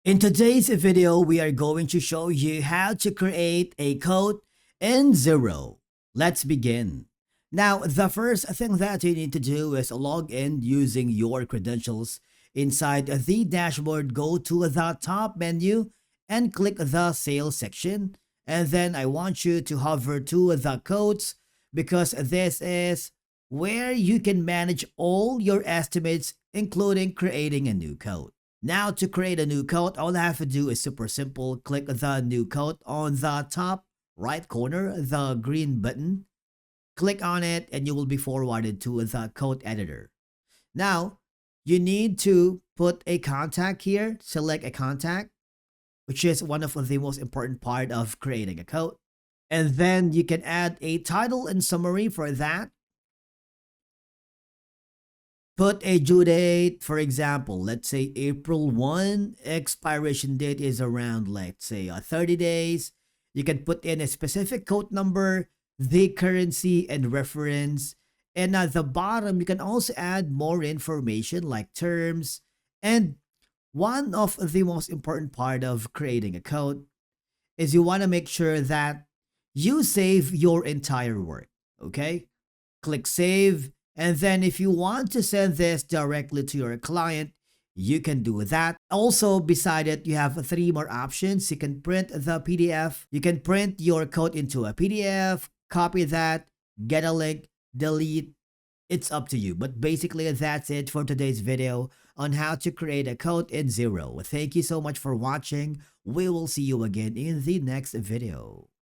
In today's video, we are going to show you how to create a code in Xero. Let's begin. Now, the first thing that you need to do is log in using your credentials. Inside the dashboard, go to the top menu and click the sales section. And then I want you to hover to the codes because this is where you can manage all your estimates, including creating a new code. Now to create a new code, all I have to do is super simple. Click the new code on the top right corner, the green button. Click on it and you will be forwarded to the code editor. Now, you need to put a contact here. Select a contact, which is one of the most important part of creating a code. And then you can add a title and summary for that. Put a due date, for example, let's say April 1, expiration date is around, let's say, 30 days. You can put in a specific code number, the currency, and reference. And at the bottom, you can also add more information like terms. And one of the most important part of creating a code is you want to make sure that you save your entire work, okay? Click save. And then if you want to send this directly to your client, you can do that. Also, beside it, you have three more options. You can print the PDF. You can print your code into a PDF, copy that, get a link, delete. It's up to you. But basically, that's it for today's video on how to create a code in Xero. Thank you so much for watching. We will see you again in the next video.